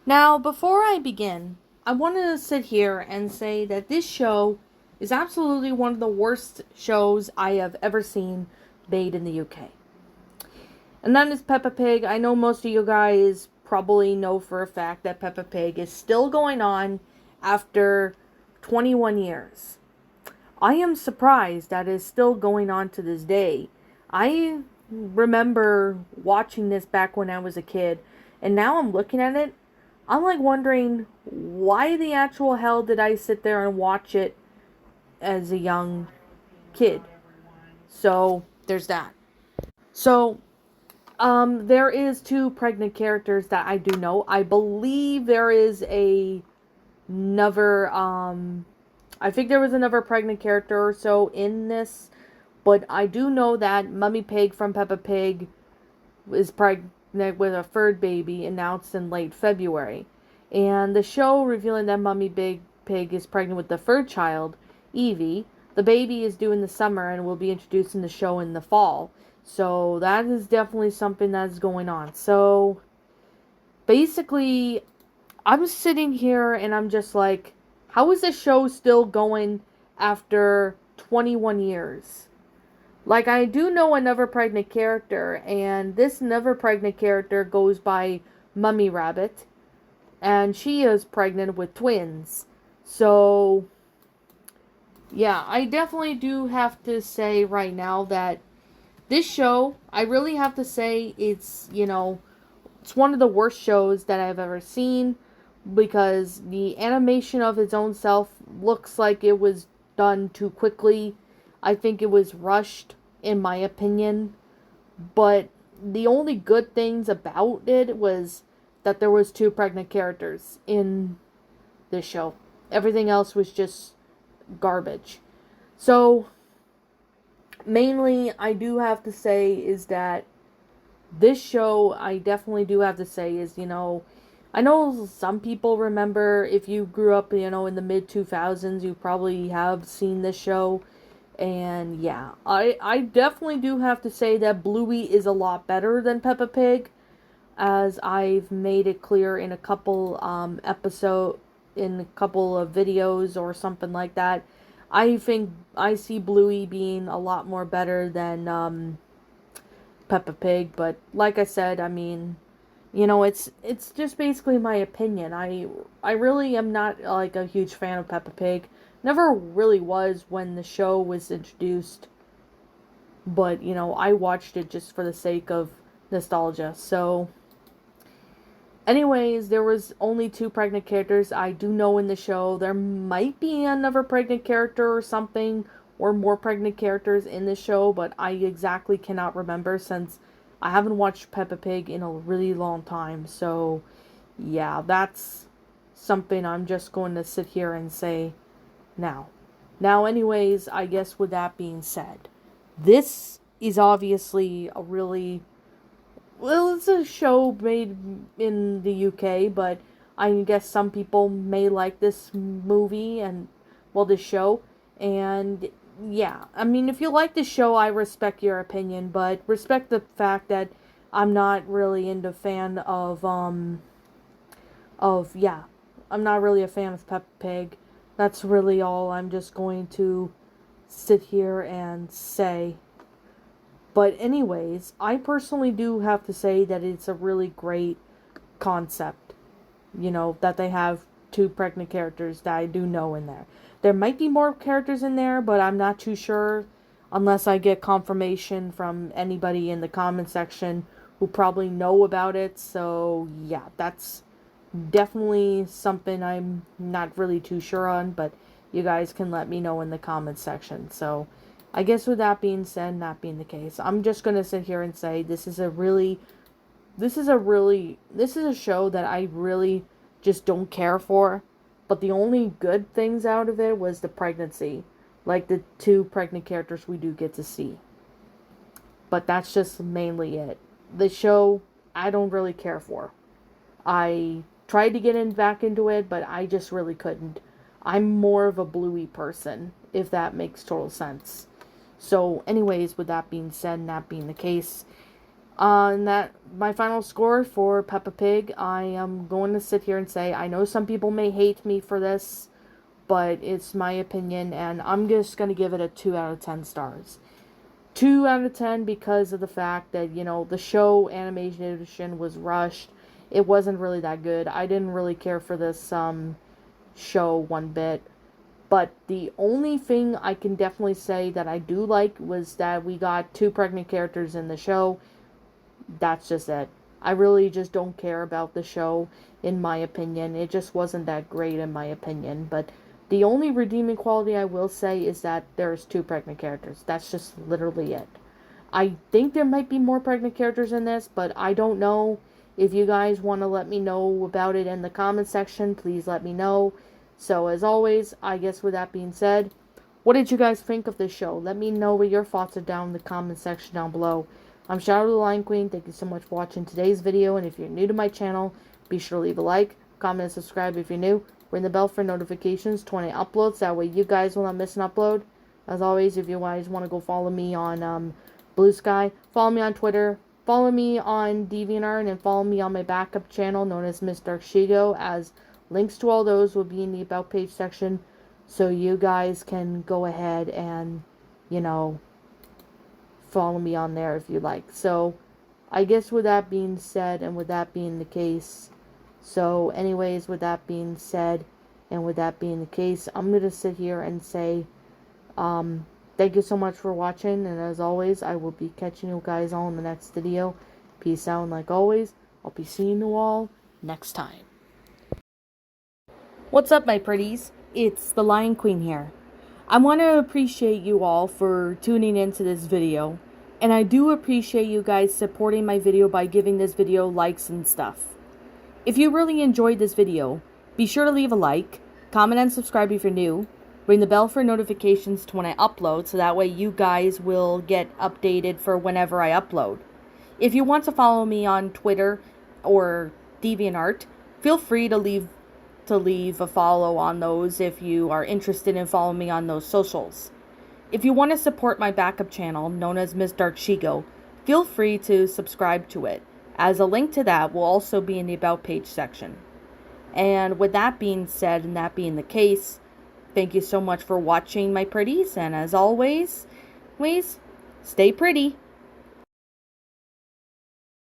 Now, before I begin, I want to sit here and say that this show is absolutely one of the worst shows I have ever seen made in the UK. And that is Peppa Pig. I know most of you guys probably know for a fact that Peppa Pig is still going on after 21 years. I am surprised that it is still going on to this day. I remember watching this back when I was a kid, and now I'm looking at it. I'm like wondering, why the actual hell did I sit there and watch it as a young kid? So there's that. So there is two pregnant characters that I do know. I believe there is another I think there was another pregnant character or so in this, but I do know that Mummy Pig from Peppa Pig is pregnant with a third baby announced in late February. And the show revealing that Mummy Pig is pregnant with the third child, Evie. The baby is due in the summer and will be introduced in the show in the fall. So that is definitely something that's going on. So basically, I'm sitting here and I'm just like, how is this show still going after 21 years? Like, I do know another pregnant character, and this never pregnant character goes by Mummy Rabbit, and she is pregnant with twins. So, yeah, I definitely do have to say right now that this show, I really have to say it's one of the worst shows that I've ever seen, because the animation of its own self looks like it was done too quickly. I think it was rushed, in my opinion. But the only good things about it was that there was two pregnant characters in this show. Everything else was just garbage. So, mainly, I do have to say is that this show, I definitely do have to say is, I know some people remember, if you grew up, in the mid 2000s, you probably have seen this show. And yeah, I definitely do have to say that Bluey is a lot better than Peppa Pig, as I've made it clear in a couple in a couple of videos or something like that. I think I see Bluey being a lot more better than Peppa Pig, but like I said, I mean, it's just basically my opinion. I really am not like a huge fan of Peppa Pig. Never really was when the show was introduced. But, I watched it just for the sake of nostalgia. So, anyways, there was only two pregnant characters I do know in the show. There might be another pregnant character or something, or more pregnant characters in the show, but I exactly cannot remember since I haven't watched Peppa Pig in a really long time. So, yeah, that's something I'm just going to sit here and say now. Now, anyways, I guess with that being said, this is obviously a really, well, it's a show made in the UK, but I guess some people may like this movie and, well, this show. And yeah, I mean, if you like the show, I respect your opinion, but respect the fact that I'm not really yeah, I'm not really a fan of Peppa Pig. That's really all I'm just going to sit here and say. But anyways, I personally do have to say that it's a really great concept. That they have two pregnant characters that I do know in there. There might be more characters in there, but I'm not too sure unless I get confirmation from anybody in the comment section who probably know about it. So, yeah, that's definitely something I'm not really too sure on, but you guys can let me know in the comment section. So, I guess with that being said, not being the case, I'm just going to sit here and say this is a show that I really just don't care for. But the only good things out of it was the pregnancy. Like the two pregnant characters we do get to see. But that's just mainly it. The show, I don't really care for. I tried to get back into it, but I just really couldn't. I'm more of a Bluey person if that makes total sense. So anyways, with that being said and that being the case, and that my final score for Peppa Pig, I am going to sit here and say, I know some people may hate me for this, but it's my opinion, and I'm just going to give it a 2 out of 10 stars. 2 out of 10 because of the fact that, the show animation edition was rushed. It wasn't really that good. I didn't really care for this show one bit. But the only thing I can definitely say that I do like was that we got 2 pregnant characters in the show. That's just it. I really just don't care about the show, in my opinion. It just wasn't that great, in my opinion. But the only redeeming quality I will say is that there's 2 pregnant characters. That's just literally it. I think there might be more pregnant characters in this, but I don't know. If you guys want to let me know about it in the comment section, please let me know. So as always, I guess with that being said, what did you guys think of this show? Let me know what your thoughts are down in the comment section down below. I'm Shadow the Lion Queen. Thank you so much for watching today's video. And if you're new to my channel, be sure to leave a like, comment, and subscribe if you're new. Ring the bell for notifications to when I upload, so that way you guys will not miss an upload. As always, if you guys want to go follow me on Blue Sky, follow me on Twitter, follow me on DeviantArt, and follow me on my backup channel known as Mr. Shigo, as links to all those will be in the About page section, so you guys can go ahead and, follow me on there if you like. So, I guess with that being said, and with that being the case, so anyways, with that being said, and with that being the case, I'm going to sit here and say, thank you so much for watching, and as always, I will be catching you guys all in the next video. Peace out, and like always, I'll be seeing you all next time. What's up, my pretties? It's the Lion Queen here. I want to appreciate you all for tuning into this video, and I do appreciate you guys supporting my video by giving this video likes and stuff. If you really enjoyed this video, be sure to leave a like, comment and subscribe if you're new, ring the bell for notifications to when I upload, so that way you guys will get updated for whenever I upload. If you want to follow me on Twitter or DeviantArt, feel free to leave a follow on those if you are interested in following me on those socials. If you want to support my backup channel, known as Ms. Dark Shigo, feel free to subscribe to it, as a link to that will also be in the About page section. And with that being said, and that being the case, thank you so much for watching, my pretties, and as always, please stay pretty.